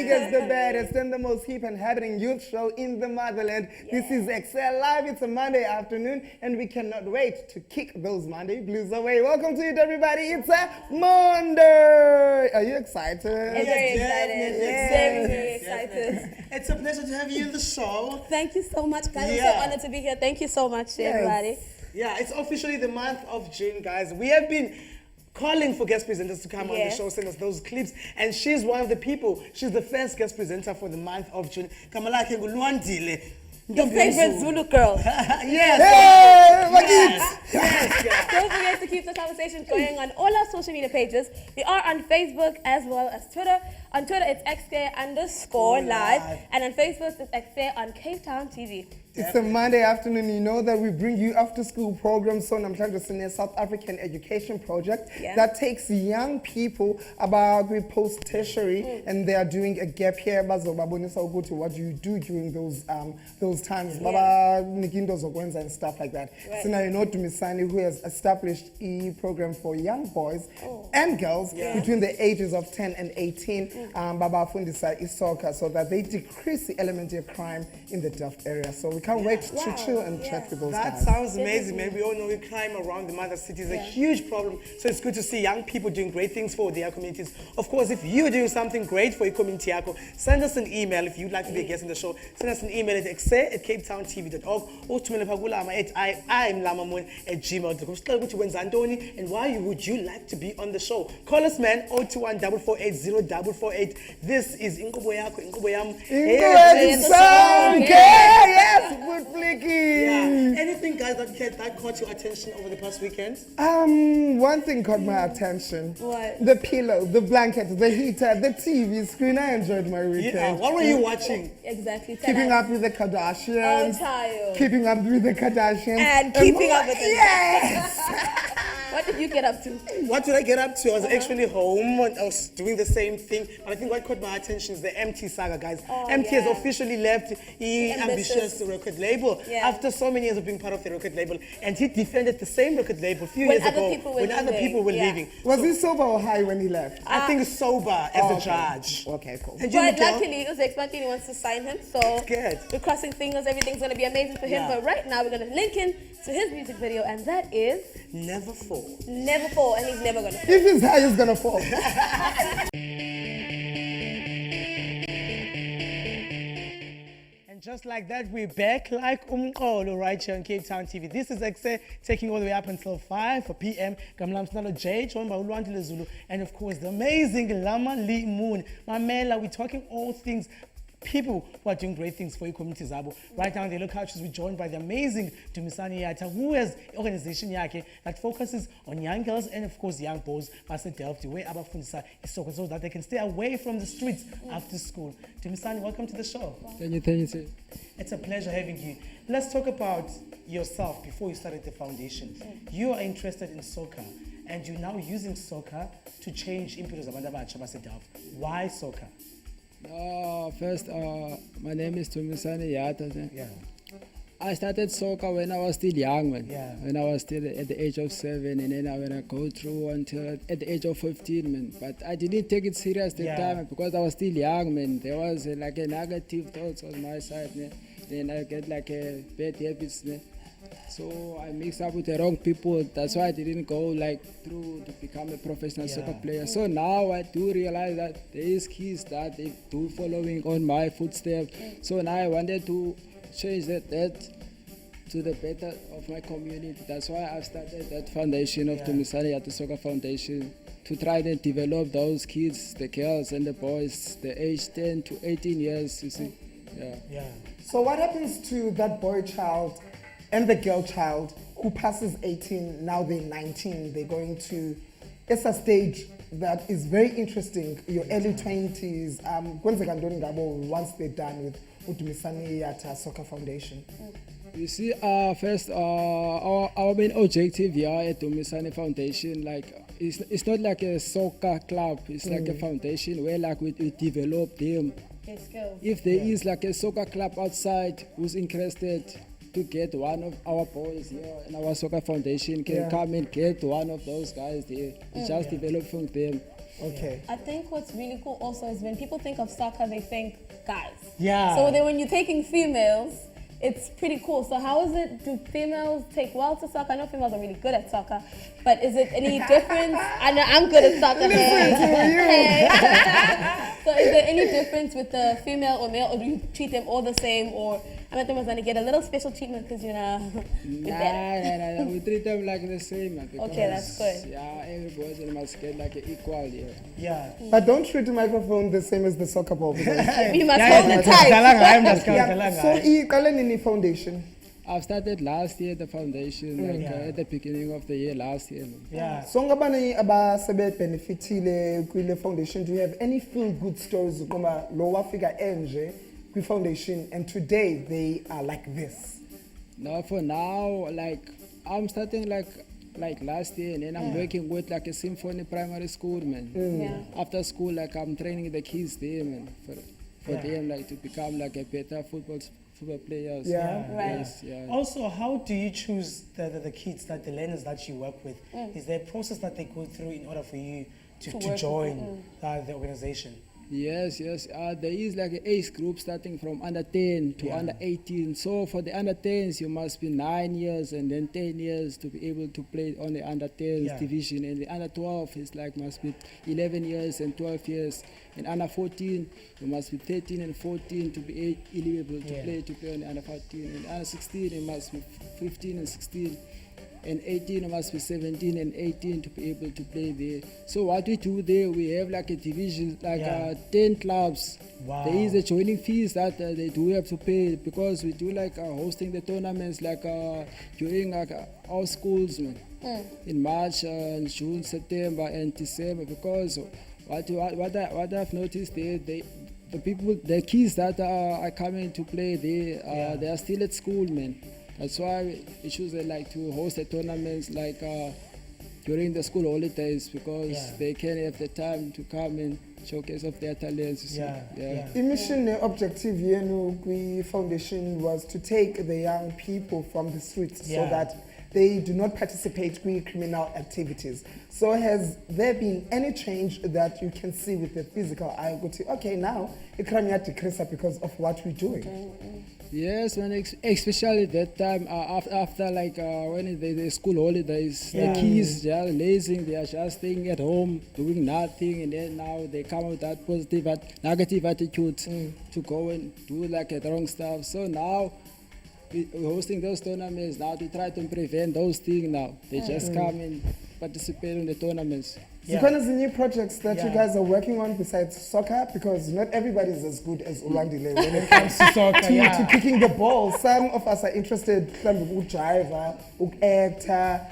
biggest, the baddest, and the most hip and happening youth show in the motherland. This is Ekse Live. It's a Monday afternoon, and we cannot wait to kick those Monday blues away. Welcome to it, everybody. It's a Monday. Are you excited? I'm very excited. Very excited. It's a pleasure to have you in the show. Thank you so much, guys. I'm so honored to be here. Thank you so much, everybody. Yeah, it's officially the month of June, guys. We have been calling for guest presenters to come on the show, send us those clips, and she's one of the people. She's the first guest presenter for the month of June. Kamalake Ngulwandile. Your favorite Zulu girl. Yes. Don't forget to keep the conversation going on all our social media pages. We are on Facebook as well as Twitter. On Twitter, it's Ekse_live. And on Facebook, it's Ekse on Cape Town TV. It's a Monday afternoon. You know that we bring you after school programs. So I'm trying to send a South African education project that takes young people about we post tertiary and they are doing a gap year. What do you do during those times? And stuff like that. So now you know Dumisani, who has established a program for young boys and girls between the ages of 10 and 18. Baba Fundisa is soccer, so that they decrease the element of crime in the Delft area. So we can't wait to chill and chat with those guys. That sounds amazing, man. We all know crime around the mother city is a huge problem. So it's good to see young people doing great things for their communities. Of course, if you're doing something great for your community, send us an email if you'd like to be a guest in the show. Send us an email at ekse@capetowntv.org or to @imlamamun@gmail.com. And why would you like to be on the show? Call us, man, 021 448 0448. This is Inkubo Yako, Inkubo Yam. Yes, good flicky. Yeah. Anything, guys, that caught your attention over the past weekend? One thing caught my attention. What? The pillow, the blanket, the heater, the TV screen. I enjoyed my weekend. Yeah. What were you watching? Exactly. Keeping up with the Kardashians. Oh, child. Keeping up with the Kardashians. And keeping up with them. Yes. What did you get up to? What did I get up to? I was actually home and I was doing the same thing. But I think what caught my attention is the MT saga, guys. MT has officially left the ambitious record label after so many years of being part of the record label. And he defended the same record label a few years ago when other people were leaving. Was he sober or high when he left? I think sober as a judge. Okay, cool. But luckily, Uzek Mantini wants to sign him. So we're crossing fingers. Everything's going to be amazing for him. But right now, we're going to link in to his music video. And that is... Never Fall. Never fall, and he's never gonna fall. If he's high, he's gonna fall. And just like that, we're back like umqolo right here on Cape Town TV. This is Ekse taking all the way up until 5 p.m. Gamlamsnalo J, joined by Ulwandile Zulu, and of course the amazing Lama Lee Moon. Mamela, we're talking all things people who are doing great things for your communities. Right now in the local couches, we're joined by the amazing Dumisani Yata, who has an organization that focuses on young girls and of course young boys Base Delft, where abafundisa isoko so that they can stay away from the streets after school. Dumisani, welcome to the show. Thank you, sir. It's a pleasure having you. Let's talk about yourself before you started the foundation. You are interested in soccer and you're now using soccer to change impilo zabantu abatsha Base Delft. Why soccer? First, my name is Tumisani Yata. I started soccer when I was still young, man. When I was still at the age of 7, and then when I go through until at the age of 15, man. But I didn't take it serious that time because I was still young, man. There was like a negative thoughts on my side, man. Then I get like a bad habits, man. So I mixed up with the wrong people. That's why I didn't go like through to become a professional soccer player. So now I do realize that there is kids that they do following on my footsteps. So now I wanted to change that to the better of my community. That's why I've started that foundation of Tumisani Yata Soccer Foundation to try and develop those kids, the girls and the boys, the age 10 to 18 years, you see. So what happens to that boy child and the girl child who passes 18, now they're 19, they're going to it's a stage that is very interesting, your early 20s, once they're done with Udumisani Yata Soccer Foundation? You see, first, our main objective here at Dumisani Foundation, like, it's not like a soccer club, it's like a foundation where like we develop them. If there is like a soccer club outside who's interested to get one of our boys here in our soccer foundation, can come and get one of those guys there. It's just developing them Okay. I think what's really cool also is when people think of soccer, they think guys. Yeah. So then when you're taking females, it's pretty cool. So how is it, do females take well to soccer? I know females are really good at soccer, but is it any difference? I know I'm good at soccer. Hey. So is there any difference with the female or male, or do you treat them all the same? Or I bet them was going to get a little special treatment because, you know, you're better. Nah, we treat them like the same. Because, Okay, that's good. Yeah, every person must get like equal. Yeah. But don't treat the microphone the same as the soccer ball. Because You must hold it tight. so, Iqaleni Foundation. I've started last year the foundation, like at the beginning of the year last year. Yeah. So, ngabani abasebe benefitile kwile foundation, do you have any feel good stories ukoma lower figure enje kwi foundation and today they are like this? Now for now, like I'm starting like last year, and then I'm working with like a symphony primary school, man. Yeah. After school, like I'm training the kids there, man, for them like to become like a better football players. Yeah. Right. Yes, yeah. Also, how do you choose the kids, that the learners that you work with? Is there a process that they go through in order for you to work with join the organization? Yes. There is like an age group starting from under 10 to under 18. So for the under 10s, you must be 9 years and then 10 years to be able to play on the under 10s division. And the under 12 is like must be 11 years and 12 years. And under 14, you must be 13 and 14 to be eligible to play on the under 14. And under 16, it must be 15 and 16. And 18 must be 17 and 18 to be able to play there. So what we do there, we have like a division, like 10 clubs. Wow. There is a joining fees that they do have to pay, because we do like hosting the tournaments like during like, our schools, man. In March, June, September and December, because what I've noticed there, the kids that are coming to play there, they are still at school, man. That's why we choose like to host the tournaments like during the school holidays, because they can have the time to come and showcase of their talents. The mission and objective yenu kwi foundation was to take the young people from the streets so that they do not participate in criminal activities. So has there been any change that you can see with the physical eye? Okay, now crime decrease because of what we're doing. Yes, when especially that time after like when the school holidays, the kids they are lazy, they are just staying at home doing nothing, and then now they come with that positive negative attitude to go and do like the wrong stuff. So now we're hosting those tournaments now to try to prevent those things. Now they just come and participate in the tournaments. So kind of the new projects that you guys are working on besides soccer, because not everybody is as good as Ulandile when it comes to soccer, to kicking the ball. Some of us are interested in driver, actor.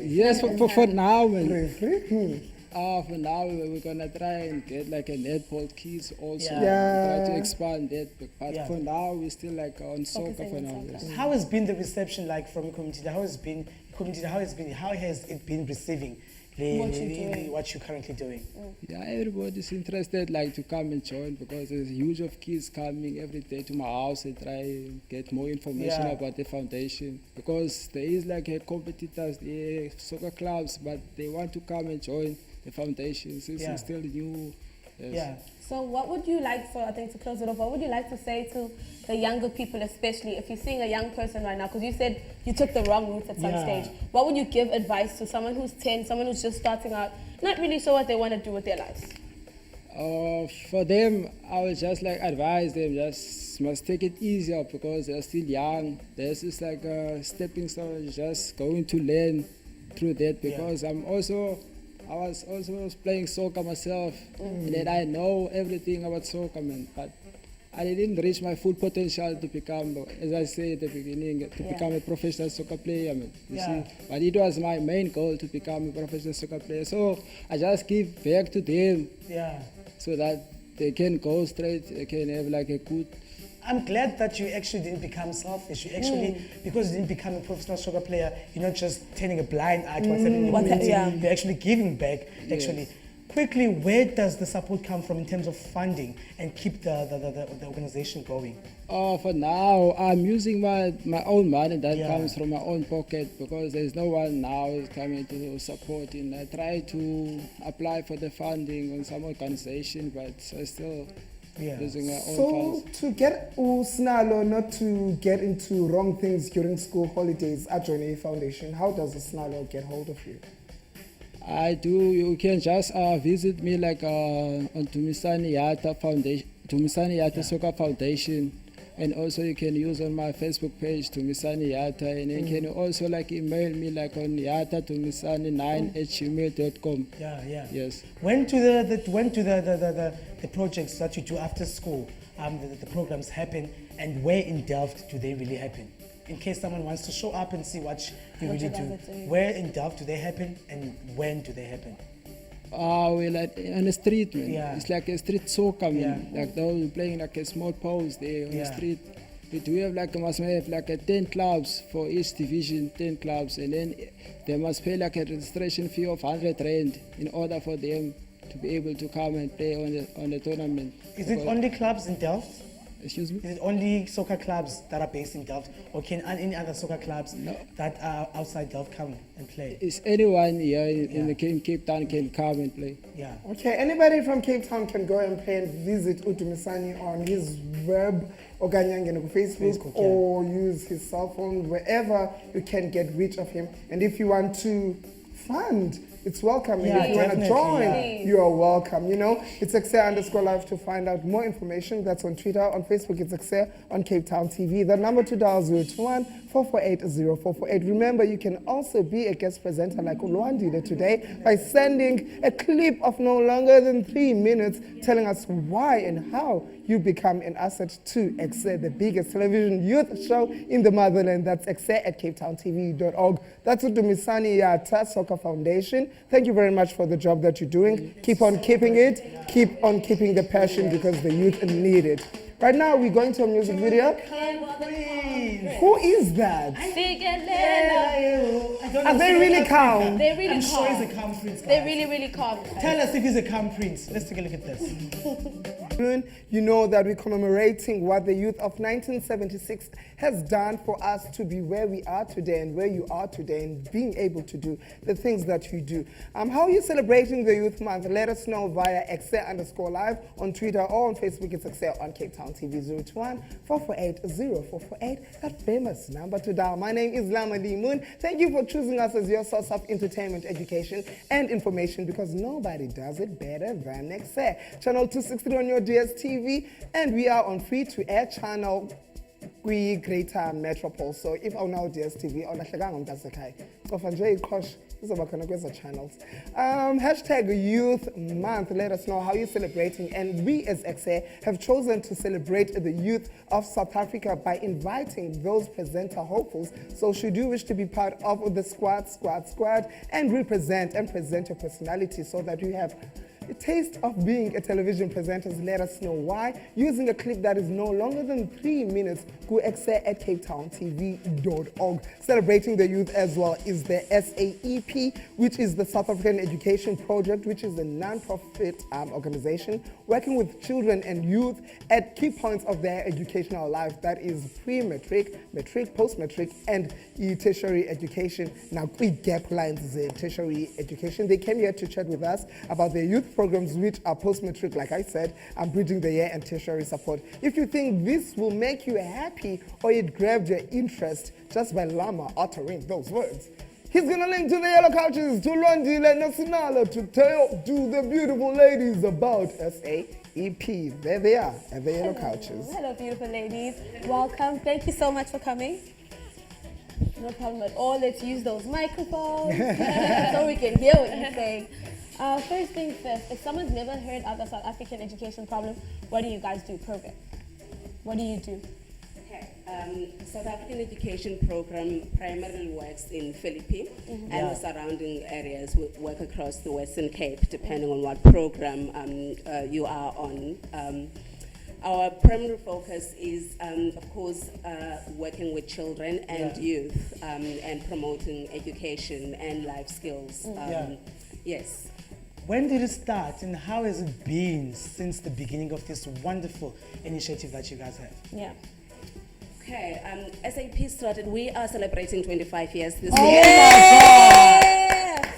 Yes, for now, man. Referee. For now, we're gonna try and get like a netball kids also. Yeah. Try to expand that, but for now we're still like on soccer for now. Yes. How has been the reception like from the community? How has it been receiving what you're currently doing? Yeah, everybody's interested like to come and join, because there's huge of kids coming every day to my house and try and get more information about the foundation, because there is like a competitors, soccer clubs, but they want to come and join the foundation since it's still new. Yes. So what would you like, I think to close it off, what would you like to say to the younger people, especially if you're seeing a young person right now, because you said you took the wrong route at some stage. What would you give advice to someone who's 10, someone who's just starting out, not really sure what they want to do with their lives? For them, I would just like advise them, just must take it easier, because they're still young. This is like a stepping stone, just going to learn through that, because I was also playing soccer myself, and then I know everything about soccer, man. But I didn't reach my full potential to become, as I said at the beginning, to become a professional soccer player, man. You see? But it was my main goal to become a professional soccer player. So I just give back to them, so that they can go straight, they can have like a good. I'm glad that you actually didn't become selfish. You actually, because you didn't become a professional soccer player, you're not just turning a blind eye to what's happening in the community. You're actually giving back, actually. quickly, where does the support come from in terms of funding and keep the organization going? For now, I'm using my own money that Yeah. comes from my own pocket because there's no one now is coming to support. And I try to apply for the funding on some organization, but I still Yeah. using my own So funds. to get Usnalo not to get into wrong things during school holidays at Johnny Foundation, how does Usnalo get hold of you? I do. You can just visit me like on Tumisani Yata Foundation, Tumisani Yata Soccer Foundation, and also you can use on my Facebook page Tumisani Yata, and you can also like email me like on yata tumisani9@gmail.com. Yeah. Yes. When do the projects that you do after school, the programs happen, and where in Delft do they really happen? In case someone wants to show up and see what you What really you guys do, are doing. where in Delft do they happen, and when do they happen? We're like on the street, man. Yeah. It's like a street soccer, man. Yeah. Like they're playing like a small post there on Yeah. the street. But we have like must have like a 10 clubs for each division, 10 clubs, and then they must pay like a registration fee of 100 rand in order for them to be able to come and play on the tournament. Is it only clubs in Delft? Excuse me? Is it only soccer clubs that are based in Delft, or can any other soccer clubs that are outside Delft come and play? It's anyone here in Yeah. the Cape Town can come and play. Yeah. Okay, anybody from Cape Town can go and play and visit Utumisani on his web or Facebook, Facebook, yeah. or use his cell phone, wherever you can get reach of him. And if you want to fund, it's welcome. Yeah, And if you want to definitely, join, yeah. you are welcome. You know, it's Ekse_live to find out more information. That's on Twitter. On Facebook, it's Ekse on Cape Town TV. The number to dial 021-448-0448. Remember, you can also be a guest presenter like Ulwandile today by sending a clip of no longer than 3 minutes telling us why and how you become an asset to Ekse, the biggest television youth show in the motherland. That's ekse@capetowntv.org. That's Utumisani Yata Soccer Foundation. Thank you very much for the job that you're doing. Keep on keeping it. Keep on keeping the passion because the youth need it. Right now, we're going to a music video. Who is that? Are they really calm? They're really I'm sure calm. he's a calm prince. They're guys. really calm. Tell us if he's a calm prince. Let's take a look at this. You know that we're commemorating what the youth of 1976 has done for us to be where we are today and where you are today and being able to do the things that you do. How are you celebrating the Youth Month? Let us know via Ekse_live on Twitter or on Facebook. It's Ekse on Cape Town TV 021-448-0448. That famous number to dial. My name is Lama Lee Moon. Thank you for choosing us as your source of entertainment, education, and information because nobody does it better than Ekse. Channel 263 on your DSTV, and we are on free-to-air channel Greater Metropole. So if on our DSTV, on the channels. Hashtag Youth Month. Let us know how you're celebrating. And we as Ekse have chosen to celebrate the youth of South Africa by inviting those presenter hopefuls. So should you wish to be part of the squad and represent and present your personality so that you have a taste of being a television presenter, let us know why using a clip that is no longer than 3 minutes. Go ekse@capetowntv.org. Celebrating the youth as well is the SAEP, which is the South African Education Project, which is a non-profit organization working with children and youth at key points of their educational life. That is pre-matric, matric, post-matric, and tertiary education. Now, quick gap lines is a tertiary education. They came here to chat with us about their youth programs, which are post-matric, like I said, and bridging the year and tertiary support. If you think this will make you happy or it grabbed your interest just by Lama uttering those words, he's going to link to the yellow couches, to Lwandile Nasinala, to tell to the beautiful ladies about SAEP. There they are, at the yellow couches. Hello, beautiful ladies. Welcome. Thank you so much for coming. No problem at all. Let's use those microphones so we can hear what you're saying. First things first, if someone's never heard of the South African education problem, what do you guys do? Program. What do you do? Okay. South African education program primarily works in Philippines and the surrounding areas. We work across the Western Cape, depending on what program you are on. Our primary focus is, of course, working with children and youth and promoting education and life skills. Yes. When did it start and how has it been since the beginning of this wonderful initiative that you guys have? Yeah. Okay, SAP started, we are celebrating 25 years this Oh year. Yeah.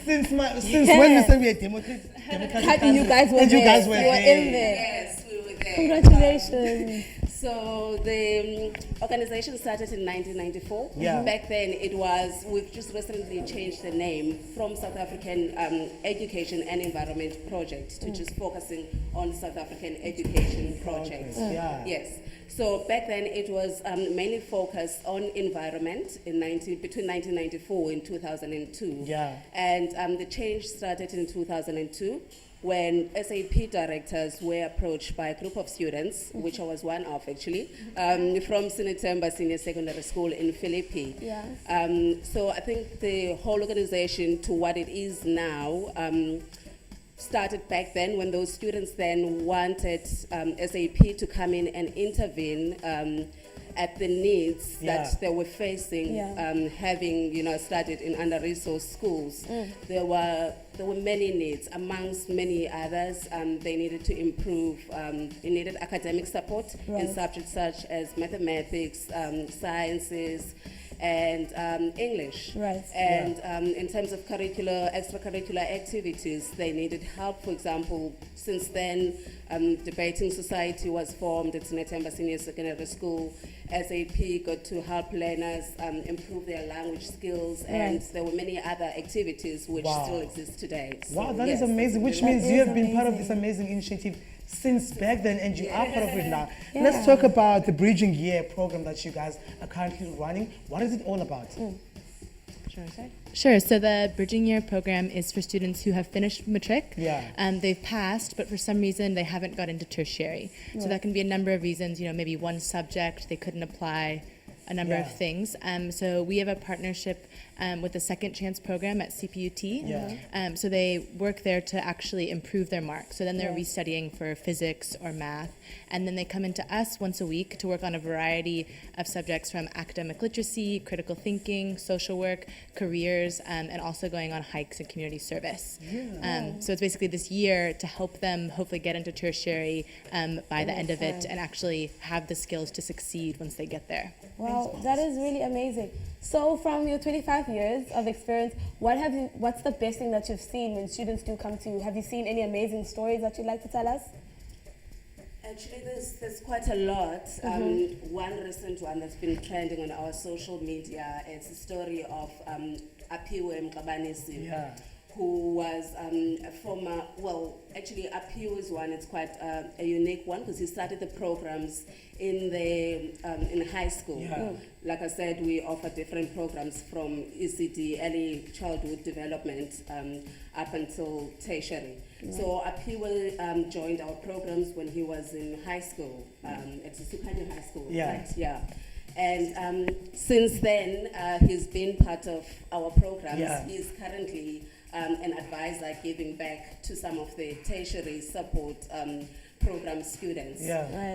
Since when you said we are democratic Happy you guys were and you there. guys were You were there. in there. Yes, we were there. Congratulations. So the organization started in 1994. Yeah. Back then it was, we've just recently changed the name from South African Education and Environment Project to just focusing on South African Education Project. Yeah. Yes. So back then it was mainly focused on environment between 1994 and 2002. Yeah. And the change started in 2002 when SAP directors were approached by a group of students, which I was one of actually, from Sinetemba Senior Secondary School in Philippi. Yeah. So I think the whole organization to what it is now started back then when those students then wanted SAP to come in and intervene at the needs Yeah. that they were facing, Yeah. having studied in under-resourced schools. There were many needs, amongst many others. They needed to improve. They needed academic support in subjects such as mathematics, sciences, and English. Right. And in terms of extracurricular activities, they needed help. For example, since then, Debating Society was formed at Sinetemba Senior Secondary School. SAP got to help learners improve their language skills, and there were many other activities which still exist today. So, Wow, that is yes. amazing, which means you have been part of this amazing initiative since back then and you are part of it now. Let's talk about the Bridging Year program that you guys are currently running. What is it all about? Sure. So the Bridging Year program is for students who have finished matric. Yeah. They've passed, but for some reason they haven't got into tertiary. So that can be a number of reasons. Maybe one subject they couldn't apply, a number of things. So we have a partnership with the Second Chance program at CPUT. Yeah. So they work there to actually improve their marks. So then they're restudying for physics or math. And then they come into us once a week to work on a variety of subjects from academic literacy, critical thinking, social work, careers, and also going on hikes and community service. So it's basically this year to help them hopefully get into tertiary by the end of it and actually have the skills to succeed once they get there. Wow, that is really amazing. So from your 25 years of experience, what's the best thing that you've seen when students do come to you? Have you seen any amazing stories that you'd like to tell us? Actually, there's quite a lot. One recent one that's been trending on our social media is the story of Apiwe Mkabanisi, who was a former, actually Apiwe's one, it's quite a unique one because he started the programs in high school. Like I said, we offer different programs from ECD, early childhood development, up until tertiary. So Apiwe joined our programs when he was in high school, at Sukanya High School. Right? Yeah. And since then, he's been part of our programs. He's currently an advisor giving back to some of the tertiary support program students.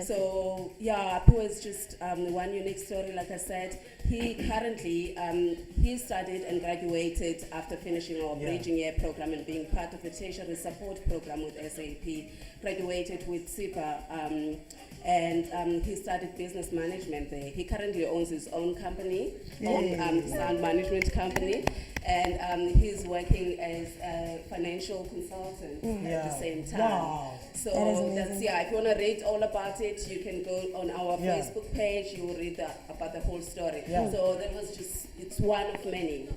So Apu is just one unique story. Like I said, he currently he studied and graduated after finishing our Bridging Year program and being part of the tertiary support program with SAP. Graduated with SIPA and he studied business management there. He currently owns his own company, sound management company, and he's working as a financial consultant at the same time. So that's if you want to read all about it, you can go on our Facebook page. You will read about the whole story. So that was it's one of many.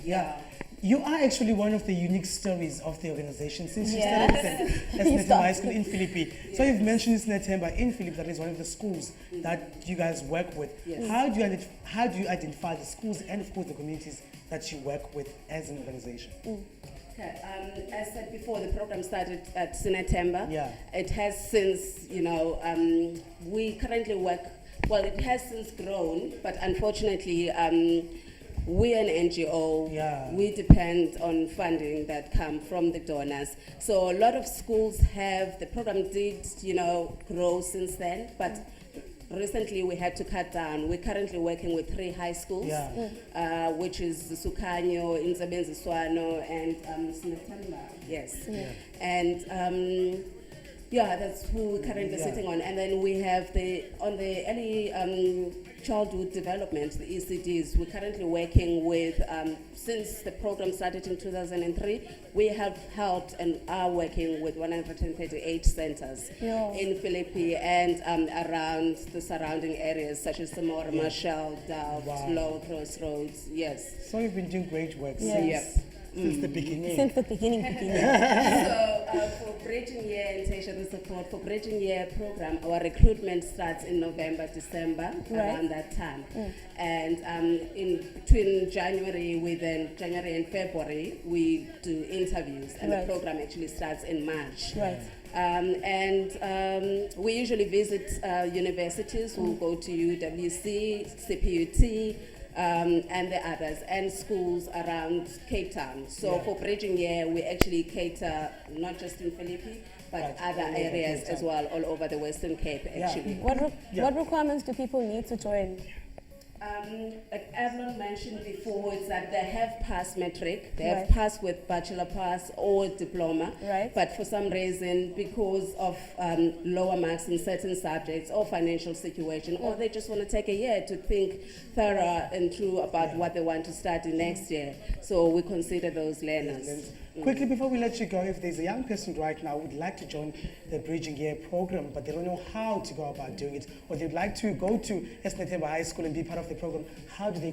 You are actually one of the unique stories of the organization since you started at Sinetemba High School in Philippi. So you've mentioned Sinetemba in Philippi, that is one of the schools that you guys work with. How do you identify the schools and of course the communities that you work with as an organization? Okay, as said before, the program started at Sinetemba. It has since, we currently work, it has since grown, but unfortunately, we're an NGO. We depend on funding that come from the donors. So a lot of schools the program did, grow since then, but recently we had to cut down. We're currently working with 3 high schools, which is Sukanyo, Inzabenziswano, and Smithamba. Yes. And that's who we're currently sitting on. And then we have on the early childhood development, the ECDs, we're currently working with, since the program started in 2003, we have helped and are working with 138 centers in Philippi and around the surrounding areas, such as Samora, Marshall, Delft, Lower Crossroads, yes. So you've been doing great work since the beginning. Since the beginning. So for Bridging Year and tertiary support, for Bridging Year program, our recruitment starts in November, December, around that time. And in between January and February, we do interviews, and the program actually starts in March. We usually visit universities. We'll go to UWC, CPUT, and the others, and schools around Cape Town. So for Bridging Year, we actually cater not just in Philippi, but other areas as well, all over the Western Cape, actually. What requirements do people need to join? Like Evelyn mentioned before, it's that they have passed metric, they have passed with bachelor pass or diploma, but for some reason, because of lower marks in certain subjects or financial situation, or they just want to take a year to think thorough and true about what they want to study next year. So we consider those learners. Quickly, before we let you go, if there's a young person right now who would like to join the Bridging Year program, but they don't know how to go about doing it, or they'd like to go to Esnetemba High School and be part of the program, how do they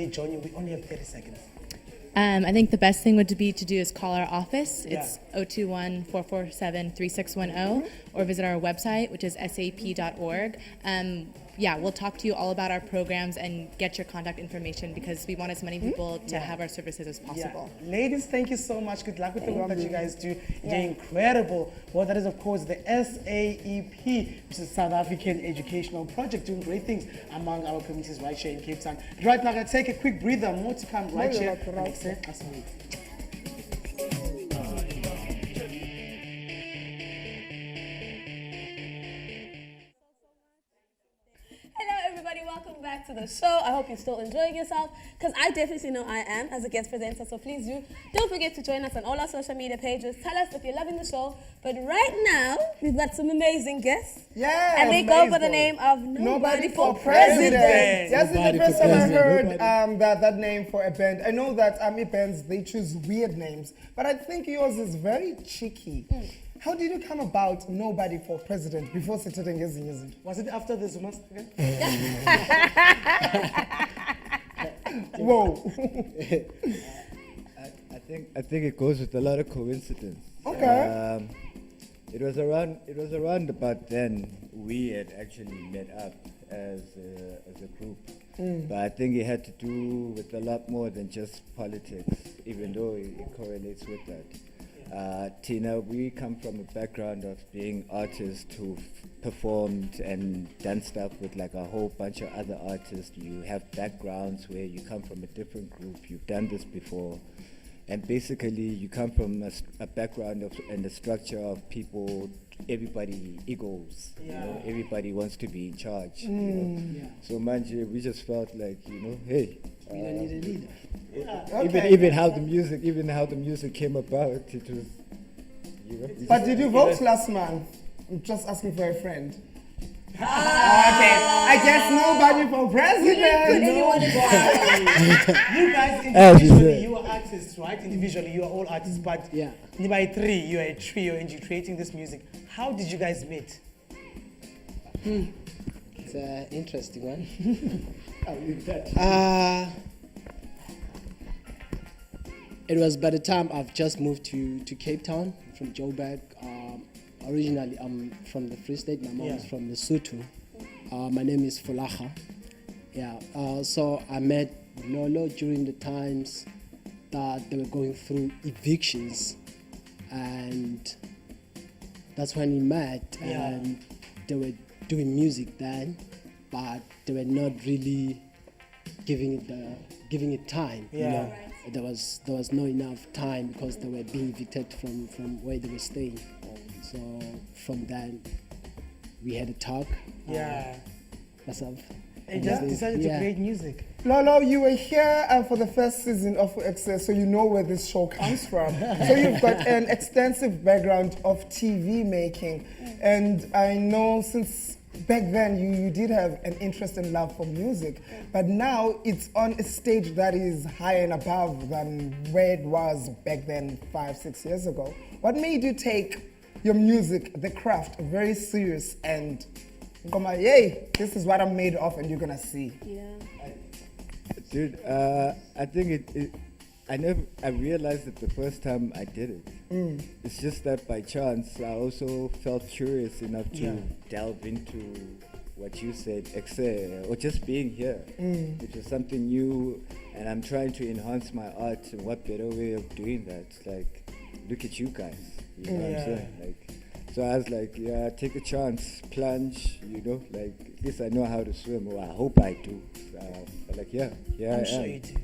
join you? We only have 30 seconds. I think the best thing would be to do is call our office. It's 021-447-3610, or visit our website, which is sap.org. We'll talk to you all about our programs and get your contact information, because we want as many people to have our services as possible. Ladies, thank you so much. Good luck with the work that you guys do. You're incredible. Well, that is, of course, the SAEP, which is South African Educational Project, doing great things among our communities right here in Cape Town. Right now, I'm going to take a quick breather. More to come right here. Welcome back to the show. I hope you're still enjoying yourself, because I definitely know I am as a guest presenter. So please don't forget to join us on all our social media pages. Tell us if you're loving the show. But right now, we've got some amazing guests. Yeah, and they go by the name of Nobody for President. Yes, it's the first time I heard that name for a band. I know that bands, they choose weird names, but I think yours is very cheeky. How did you come about Nobody for President before Saturday Music? Was it after the Zuma? Whoa. I think it goes with a lot of coincidence. Okay. It was around about then we had actually met up as a group. But I think it had to do with a lot more than just politics, even though it correlates with that. Tina, we come from a background of being artists who've performed and done stuff with like a whole bunch of other artists. You have backgrounds where you come from a different group, you've done this before, and basically you come from a background and a structure of people, everybody egos, you know, everybody wants to be in charge. You know? So Manje, we just felt like, hey, we don't need a leader. Even how the music came about, it was, But did you vote last month? I'm just asking for a friend. Okay, I guess Nobody for President. You guys individually, you are artists, right? Individually, you are all artists, but by three, you are a trio and you're creating this music. How did you guys meet? It's an interesting one. I'll leave that. It was by the time I've just moved to Cape Town from Joburg. Originally, I'm from the Free State. My mom is from Lesotho. My name is Fulacha. So I met Lolo during the times that they were going through evictions, and that's when we met. And they were doing music then, but they were not really giving it time. You know? There was not enough time because they were being evicted from where they were staying. So from then we had a talk. Yeah. Myself. And just decided to create music. Lolo, you were here for the first season of Ekse, so you know where this show comes from. So you've got an extensive background of TV making. And I know since back then you did have an interest and love for music, but now it's on a stage that is higher and above than where it was back then 5-6 years ago. What made you take your music, the craft, very serious and come on, yay, this is what I'm made of and you're gonna see? Yeah. Dude, I think I realized it the first time I did it. It's just that by chance, I also felt curious enough to delve into what you said, Ekse, or just being here, which is something new, and I'm trying to enhance my art, and what better way of doing that? Like, look at you guys, you know what I'm saying? Like, so I was like, yeah, take a chance, plunge, you know, like, at least I know how to swim, or I hope I do. But like, yeah, I'm I sure am. you do.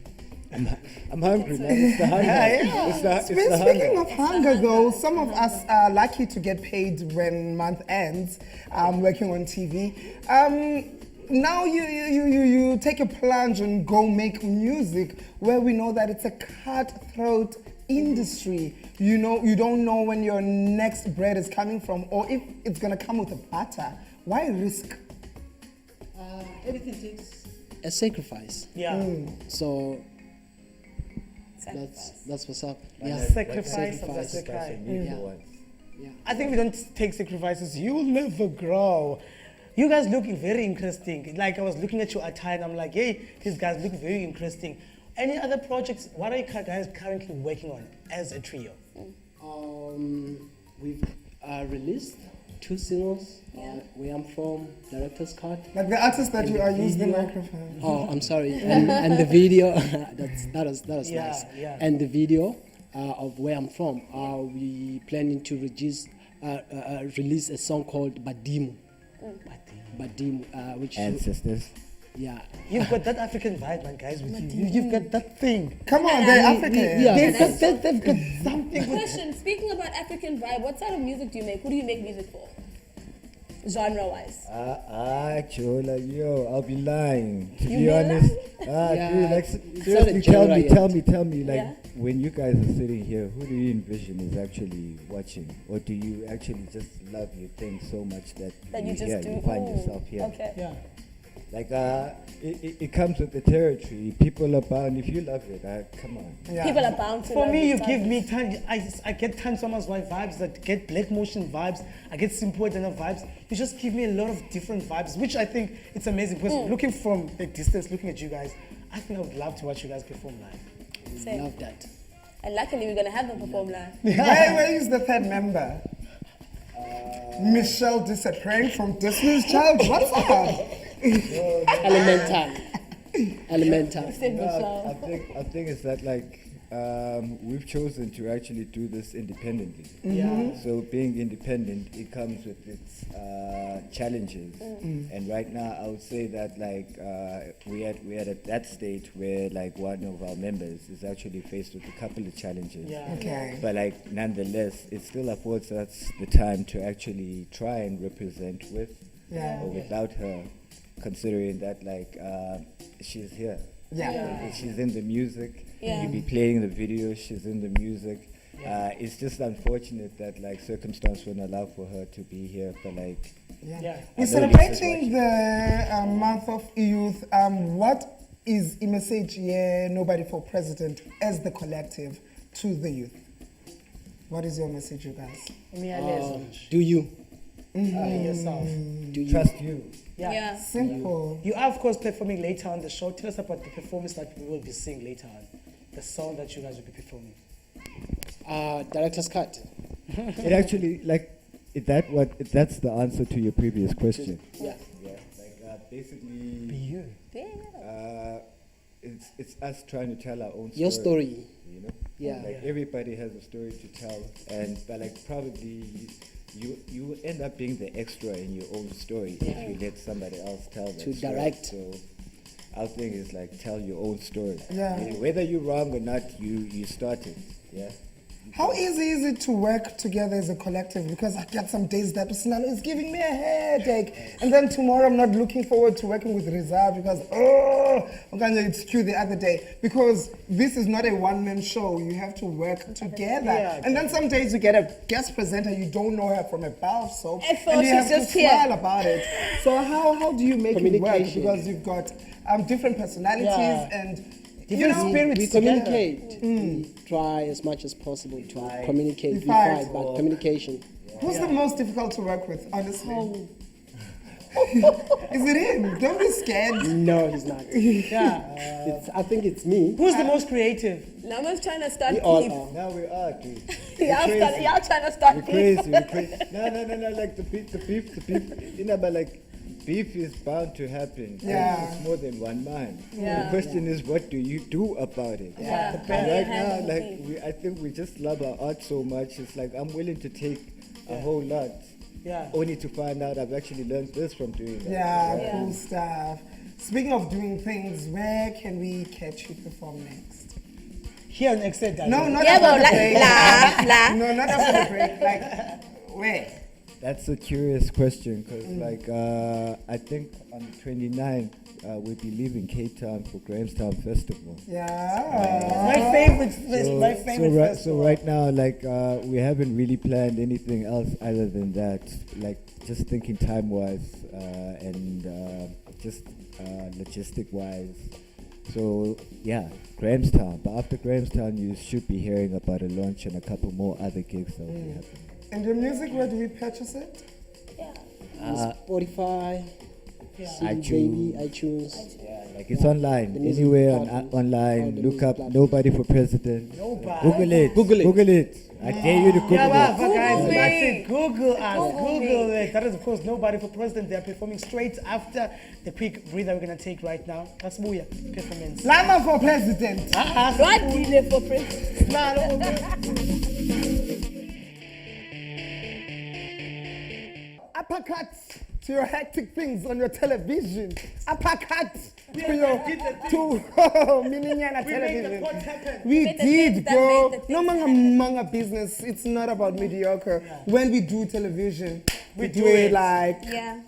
I'm hungry, man. It's the hunger. It's the Speaking hunger. of hunger, though, some of us are lucky to get paid when month ends, working on TV. Now you take a plunge and go make music, where we know that it's a cutthroat industry. You know, you don't know when your next bread is coming from, or if it's gonna come with a butter. Why risk? Everything takes a sacrifice. Yeah. So that's what's up. Yeah. Sacrifice of the sacrifice. Yeah. I think if you don't take sacrifices, you'll never grow. You guys look very interesting. Like, I was looking at your attire and I'm like, hey, these guys look very interesting. Any other projects? What are you guys currently working on as a trio? We've released 2 singles. Where I'm from, Director's Cut. Like the artist that And you the are using the video. microphone. Oh, I'm sorry. And the video, that was nice. Yeah. And the video of where I'm from, we planning to release a song called Badimu. Badimu, which Ancestors. yeah. You've got that African vibe, man, guys, with you. You've got that thing. Come on, they're African. Yeah. They've got something. Question, speaking about African vibe, what sort of music do you make? Who do you make music for? Genre-wise. Chola, yo, I'll be lying. To You be be honest. Yeah, Dude, like, it's not a seriously, genre tell me, like, Yeah. when you guys are sitting here, who do you envision is actually watching? Or do you actually just love your thing so much that That you you're just here, do. you find Ooh, yourself here? Okay. Yeah. Like, it comes with the territory. People are bound, if you love it, come on. Yeah. People are bound to For love me, you this give type me time. I get Time Summers White vibes, that get Black Motion vibes, I get Simple Dana vibes. You just give me a lot of different vibes, which I think it's amazing. Because looking from a distance, looking at you guys, I think I would love to watch you guys perform live. of- Same. Love that. And luckily, we're gonna have them perform live. Where is the third member? Michelle Disappoint from Disney's Child. What's up? Elemental. Same Michelle. I think it's that, like, we've chosen to actually do this independently. Yeah. So being independent, it comes with its challenges. And right now, I would say that, like, we are at that stage where, like, one of our members is actually faced with a couple of challenges. Yeah. Okay. But, like, nonetheless, it still affords us the time to actually try and represent with Yeah. or without her, considering that, like, she's here. Yeah. She's in the music. Yeah. You be playing the video. She's in the music. It's just unfortunate that, like, circumstance wouldn't allow for her to be here. But, like, Yeah. We're I know Lisa's celebrating the month of youth. What is a message here, Nobody for President, as the collective to the youth? What is your message, you guys? Do you? Yourself. Do you? trust you. Yeah. Simple. You are, of course, performing later on the show. Tell us about the performance that we will be seeing later on. The song that you guys will be performing. Director's Cut. It actually, like, that's the answer to your previous question. Yeah. Yeah, like, Be basically, you. it's us trying to tell our own story. Your story. You know? Yeah. Like, everybody has a story to tell, but, like, probably you will end up being the extra in your own story if you let somebody else tell that To story. direct. So our thing is, like, tell your own story. Yeah. And whether you're wrong or not, you started. Yeah. How easy is it to work together as a collective? Because I get some days that personal is giving me a headache. And then tomorrow I'm not looking forward to working with Rizal because, I'm going to skew the other day. Because this is not a one-man show. You have to work together. Yeah, and then some days you get a guest presenter, you don't know her from a bar of soap. And so and you she's have to just here. smile about it. So how do you make it work? Communication. Because you've got different personalities and... Different spirits We together. communicate. We try as much as possible to communicate. We We fight. fight, but communication. Who's the most difficult to work with, honestly? Is it him? Don't be scared. No, he's not. Yeah. I think it's me. Who's the most creative? Lama's trying to start We all beef. are. Now we are, dude. Y'all trying to start We're beef. crazy, we're crazy. No, like the beef. You know, but like, beef is bound to happen. Yeah. It's more than one man. Yeah. The question is, what do you do about it? Yeah. And right now, like, I think we just love our art so much. It's like, I'm willing to take a whole lot. Yeah. Only to find out I've actually learned this from doing that. Yeah, cool stuff. Speaking of doing things, where can we catch you perform next? Here on Ekse. No, not Yeah, after well, the break. la. No, not after the break. Like, where? That's a curious question because, like, I think on the 29th, we'll be leaving Cape Town for Grahamstown Festival. Yeah. My favorite festival. So right now, like, we haven't really planned anything else other than that. Like, just thinking time-wise and just logistic-wise. So yeah, Grahamstown. But after Grahamstown, you should be hearing about a launch and a couple more other gigs that will be happening. And your music, where do we purchase it? Spotify, iTunes. Baby, iTunes. Yeah, like it's online. The music Anywhere on, platform. online. All the Look music up platforms. Nobody for President. Nobody. Google it. Google it. Google it. I dare you to Google Yeah, it. but guys, me. that's it. Google us. Google Google me. it. That is, of course, Nobody for President. They are performing straight after the quick breather we're going to take right now. That's Booyah performance. Lama for president. What delay for president? Nah, no, Uppercut to your hectic things on your television. Uppercut to your mininyana We made the television. pot happen. We Made the did, things that bro. made the No things manga business. It's not about mediocre. When we do television, we do do it it. Yeah.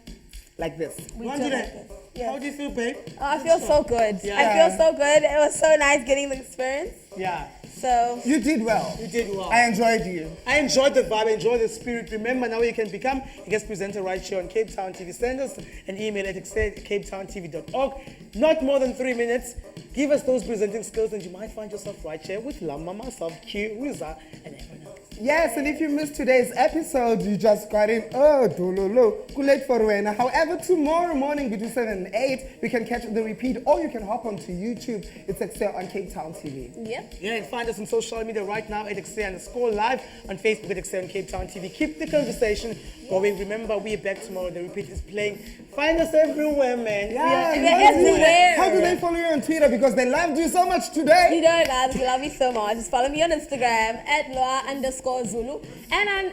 like this. We One do do like that. this. Yeah. How do you feel, babe? Oh, I feel so good. Yeah. I feel so good. It was so nice getting the experience. Yeah, So You did well. you did well. I enjoyed you. I enjoyed the vibe, I enjoyed the spirit. Remember, now you can become a guest presenter right here on Cape Town TV. Send us an email at capetowntv.org. Not more than 3 minutes. Give us those presenting skills and you might find yourself right here with Lama, myself, Q, Riza, and everyone else. Yes, and if you missed today's episode, you just got in. Oh, dololo. Too late for Rwena. However, tomorrow morning between 7 and 8, we can catch the repeat or you can hop onto YouTube. It's Ekse on Cape Town TV. yep. Yeah, and find us on social media right now at Ekse_live, on Facebook at Ekse on Cape Town TV. Keep the conversation going. Remember, we're back tomorrow. The repeat is playing. Find us everywhere, man. Yeah, We're everywhere. How do they follow you on Twitter? Because they loved you so much today. You know, guys, we love you so much. Just follow me on Instagram at Loa_Zulu. And on,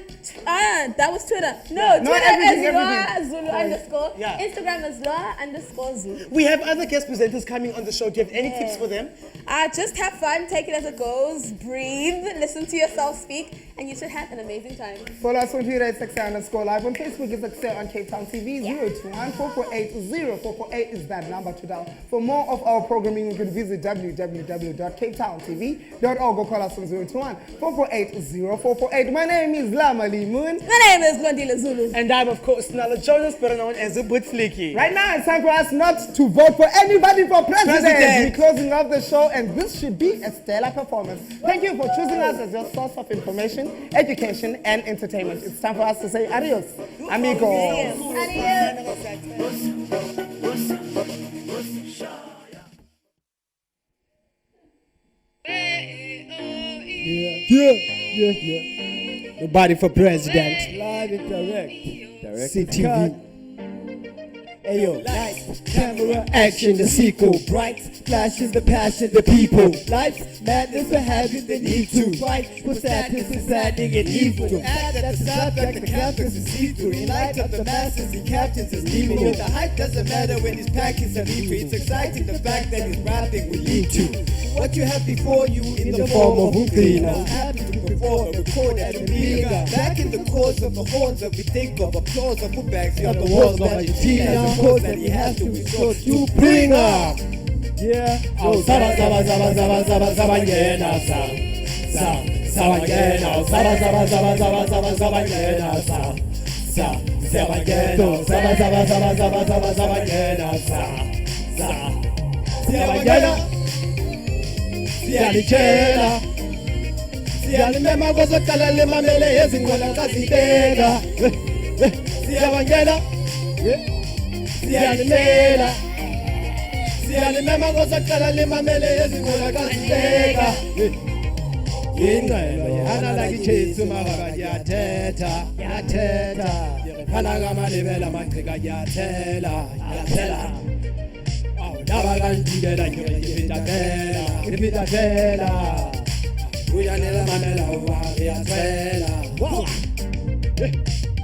that was Twitter. No, Twitter everything, is Loa everything. Zulu underscore. Yeah. Instagram is Loa_Zulu. We have other guest presenters coming on the show. Do you have any tips for them? Just have fun, take it as it goes, breathe, listen to yourself speak, and you should have an amazing time. Follow us on Twitter at Ekse_live. On Facebook, it's Ekse on Cape Town TV. 021-448-0448 is that number to dial. For more of our programming, you can visit www.capetowntv.org or call us on 021-448-0448. My name is Lama Moon. My name is Londila Zulu. And I'm, of course, Nala Jonas, better known as the Flicky. Right now, it's time for us not to vote for anybody for president. President. We're closing off the show, and this should be a stellar performance. Thank you for choosing us as your source of information, education, and entertainment. It's time for us to say adios, amigos. Yeah. Nobody for president. Live and direct. CTV. Ayo, lights, camera, action, the sequel bright. flashing the passion, the people. Life's madness, we're having the need to fight for sadness and saddening and evil. To add that the subject, the captains is see-through. In light of the masses, he captains his evil. The hype doesn't matter when he's packing some ether. It's exciting the fact that he's rapping will lead to what you have before you in the form of Ukrina. Happy to perform, record and be back in the cause of the horns that we think of, applause of footbacks on the walls of Argentina. The cause that he has to resort to bring up. Yeah. Oh, Saba, Saba, Saba, Saba, Saba, Saba, Yena, Saba, Saba, Yena, Saba, Saba, Saba, Saba, Saba, Saba, Yena, Saba, Saba, Yena, Saba, Saba, Saba, Saba, Saba, Saba, Yena, Saba, Yena, Siyalitshela, siyalimema kwezoqala limamele ezingqola kazibeka, siyabangena, siyalimela. Siyalimema kwezoqala limamele ezingqola kazibeka. Ingqelo yana lakichesu mababa yathetha, yathetha. Phana kamalibela mangcika yathela, yathela. Awudaba kantikela ngipitathela. Uyanela mamela uwabe yathela.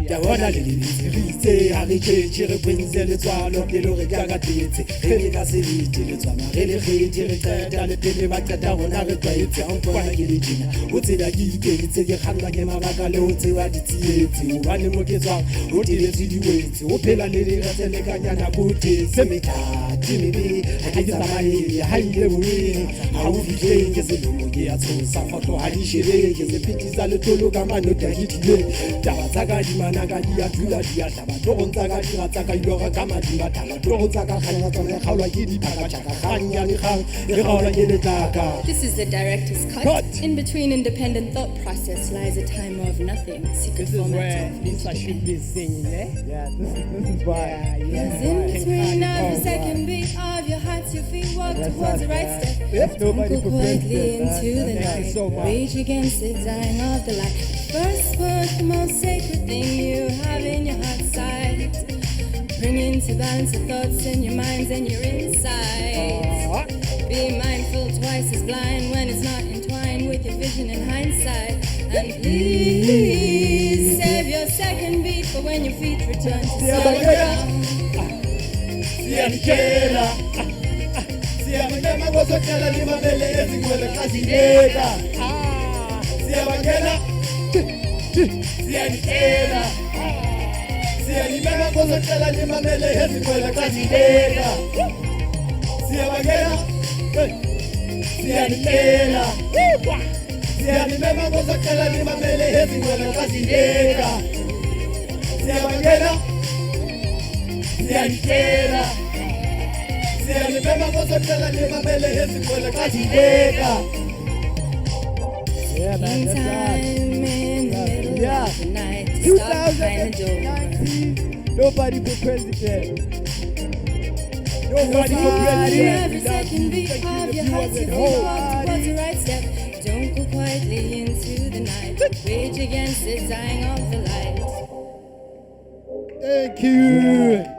Yabona lelibizibitse aritshetshe re kwentse letswalo pele re ka katetse re le ka sebete letswama re le kgetse re qeta le pele ba qeta rona re tlwaetse a mpona ke le tjena o tsela ke ikeditse ke kgannwa ke mabaka le o tsewa ditsietsi hobane mo ke tswang o teletse diwetse o phela le leretse le kanyana bote se methati mebe ha ke tsamaye ha ile boe ha o fihleng ke selemo ke ya tshosa kgotlo ha di shebe ke se phethisa le tolo ka manota ke dile taba tsa ka di naka dia dula dia taba tlo ntsa ka dira tsa ka ilora ka madimba taba tlo ntsa ka khanya tsone kgaolwa ke diphaka tjaka khanya ni khang e kgaolwa ke letaka. This is the director's cut. In between independent thought process lies a time of nothing. Secret format of Lisa should be singing, eh? Yeah, this is why. Yes, in between every second beat of your heart, your feet walk towards the right step. If nobody go quietly into the night. Rage against the dying of the light. First word, the most sacred thing you have in your heart side. Bring into balance your thoughts and your minds and your insides. Be mindful, twice as blind when it's not entwined with your vision and hindsight. And please save your second beat for when your feet return to solid ground. Siyamkela, siyamkela kwezoqala limamele ezingqola kazibeka. Siyabangena, siyanikela, siyalimela kwezoqala limamele ezingqola kazibeka. Siyabangena, siyanikela, siyalimela kwezoqala limamele ezingqola kazibeka. Siyabangena, siyanikela, siyalimela kwezoqala limamele ezingqola kazibeka. Yeah, man, that's right. In the middle of the night, to stop behind the door. Nobody for president. Nobody for president. Every second beat of your heart, you walk towards the right step. Don't go quietly into the night. Rage against the dying of the light. Thank you.